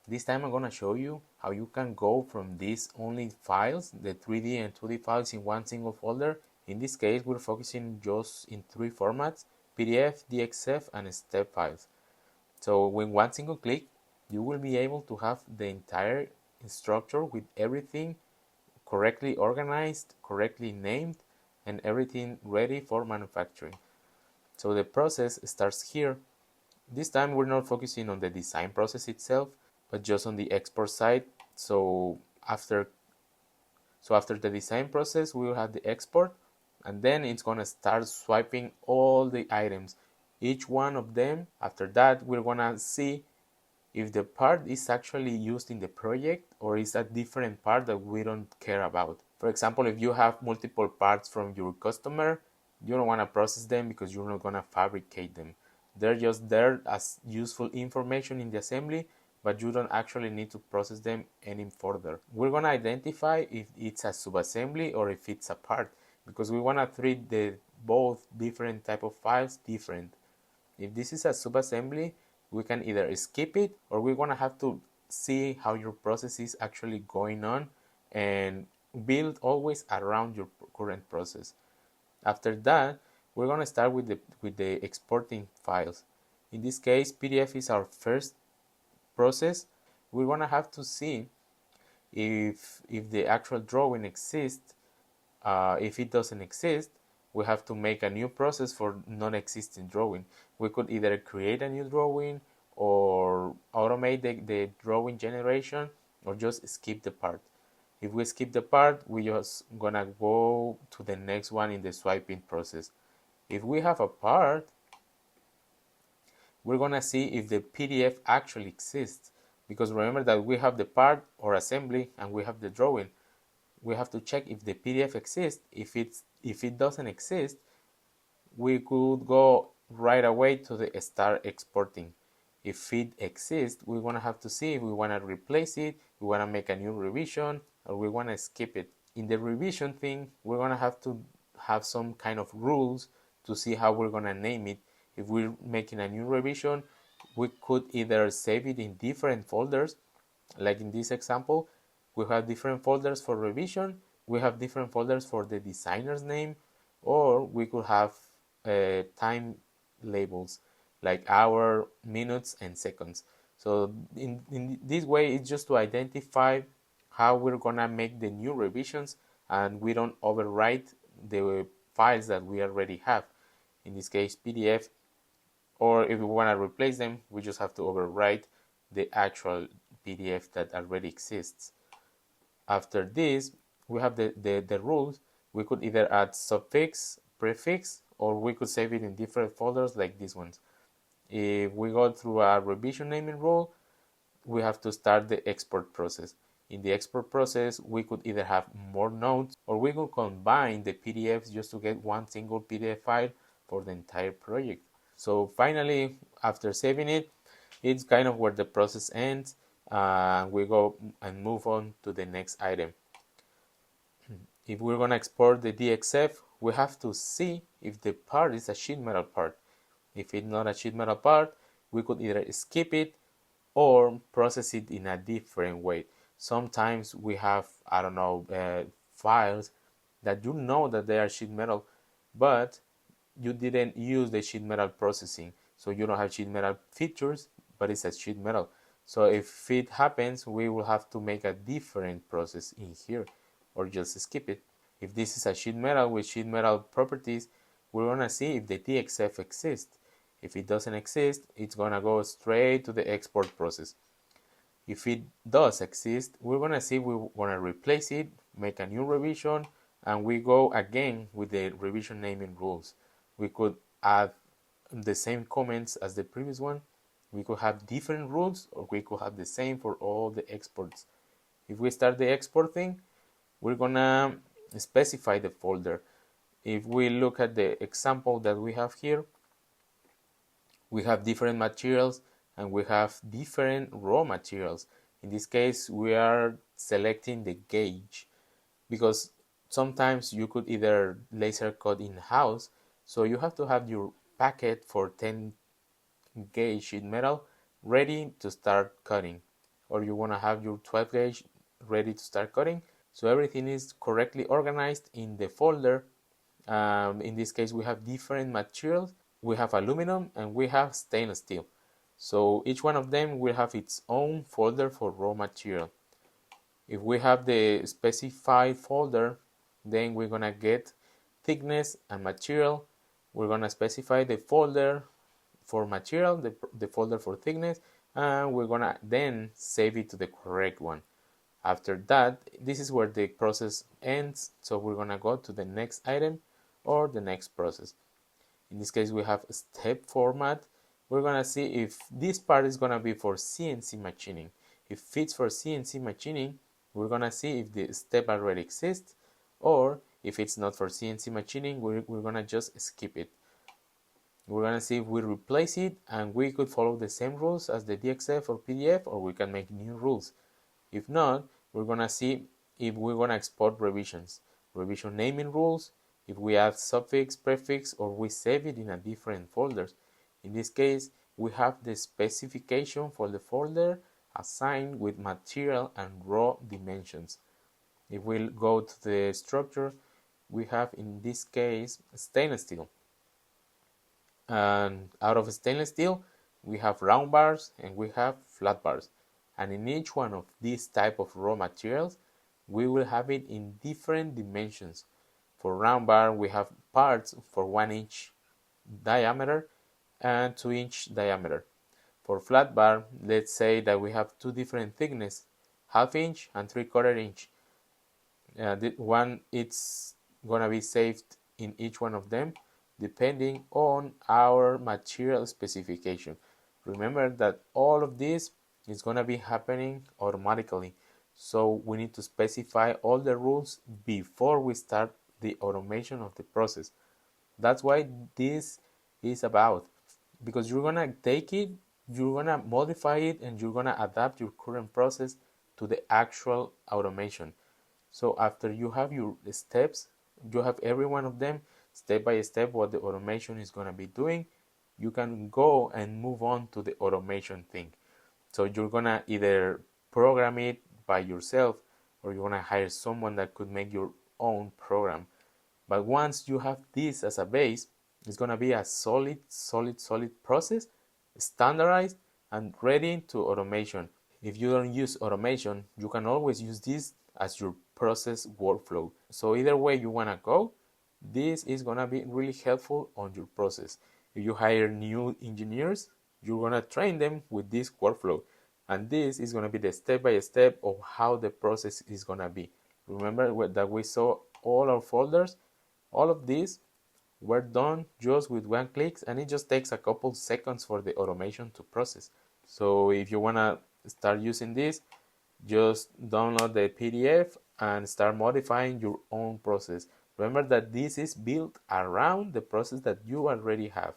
This time I'm gonna show you how you can go from these only files, the 3D and 2D files in one single folder. In this case, we're focusing just in three formats: PDF, DXF, and step files. So with one single click, you will be able to have the entire structure with everything correctly organized, correctly named, and everything ready for manufacturing. So the process starts here. This time we're not focusing on the design process itself, but just on the export side. So after the design process, we will have the export, and then it's gonna start swiping all the items, each one of them. After that, we're gonna see if the part is actually used in the project or is a different part that we don't care about. For example, if you have multiple parts from your customer, you don't want to process them because you're not going to fabricate them. They're just there as useful information in the assembly, but you don't actually need to process them any further. We're going to identify if it's a subassembly or if it's a part, because we want to treat the both different type of files different. If this is a subassembly, we can either skip it or we're going to have to see how your process is actually going on and build always around your current process. After that, we're going to start with the exporting files. In this case, PDF is our first process. We're going to have to see if the actual drawing exists. If it doesn't exist, we have to make a new process for non-existing drawing. We could either create a new drawing or automate the drawing generation or just skip the part. If we skip the part, we just gonna go to the next one in the swiping process. If we have a part, we're gonna see if the PDF actually exists, because remember that we have the part or assembly and we have the drawing. We have to check if the PDF exists. If it doesn't exist, we could go right away to the start exporting. If it exists, we're gonna have to see if we wanna replace it, we wanna make a new revision, or we wanna skip it. In the revision thing, we're gonna have to have some kind of rules to see how we're gonna name it. If we're making a new revision, we could either save it in different folders, like in this example, we have different folders for revision, we have different folders for the designer's name, or we could have time labels like hour, minutes, and seconds. So in this way, it's just to identify how we're gonna make the new revisions and we don't overwrite the files that we already have. In this case, PDF, or if we want to replace them, we just have to overwrite the actual PDF that already exists. After this, we have the rules. We could either add suffix, prefix, or we could save it in different folders like these ones. If we go through a revision naming rule, we have to start the export process. In the export process, we could either have more notes or we could combine the PDFs just to get one single PDF file for the entire project. So finally, after saving it, it's kind of where the process ends. We go and move on to the next item. If we're going to export the DXF, we have to see if the part is a sheet metal part. If it's not a sheet metal part, we could either skip it or process it in a different way. Sometimes we have, I don't know, files that you know that they are sheet metal, but you didn't use the sheet metal processing. So you don't have sheet metal features, but it's a sheet metal. So if it happens, we will have to make a different process in here or just skip it. If this is a sheet metal with sheet metal properties, we're gonna see if the DXF exists. If it doesn't exist, it's gonna go straight to the export process. If it does exist, we're gonna see we're gonna replace it, make a new revision, and we go again with the revision naming rules. We could add the same comments as the previous one. We could have different rules, or we could have the same for all the exports. If we start the export thing, we're gonna specify the folder. If we look at the example that we have here, we have different materials and we have different raw materials. In this case, we are selecting the gauge because sometimes you could either laser cut in-house, so you have to have your packet for 10 gauge sheet metal ready to start cutting. or you want to have your 12 gauge ready to start cutting. So everything is correctly organized in the folder. In this case, we have different materials. We have aluminum and we have stainless steel. So each one of them will have its own folder for raw material. If we have the specified folder, then we're gonna get thickness and material. We're gonna specify the folder for material, the folder for thickness, and we're gonna then save it to the correct one. After that, this is where the process ends, so we're gonna go to the next item or the next process. In this case, we have step format. We're gonna see if this part is gonna be for CNC machining. If it's for CNC machining, we're gonna see if the step already exists, or if it's not for CNC machining, we're gonna just skip it. We're gonna see if we replace it, and we could follow the same rules as the DXF or PDF, or we can make new rules. If not, we're gonna see if we're gonna export revisions, revision naming rules, if we add suffix, prefix, or we save it in a different folders. In this case, we have the specification for the folder assigned with material and raw dimensions. If we go to the structure, we have in this case stainless steel. And out of stainless steel, we have round bars and we have flat bars. And in each one of these type of raw materials, we will have it in different dimensions. For round bar, we have parts for 1 inch diameter and 2 inch diameter. For flat bar, let's say that we have two different thickness, 1/2 inch and 3/4 inch. One it's gonna be saved in each one of them depending on our material specification. Remember that all of this is gonna be happening automatically. So we need to specify all the rules before we start the automation of the process. That's why this is about, because you're gonna take it, you're gonna modify it, and you're gonna adapt your current process to the actual automation. So after you have your steps, you have every one of them step by step what the automation is gonna be doing. You can go and move on to the automation thing. So you're gonna either program it by yourself, or you're gonna hire someone that could make your own program. But once you have this as a base, it's gonna be a solid process, standardized and ready to automation. If you don't use automation, you can always use this as your process workflow. So either way you wanna go, this is gonna be really helpful on your process. If you hire new engineers, you're gonna train them with this workflow, and this is gonna be the step-by-step of how the process is gonna be. Remember that we saw all our folders, all of these were done just with one click, and it just takes a couple seconds for the automation to process. So if you wanna start using this, just download the PDF and start modifying your own process. Remember that this is built around the process that you already have.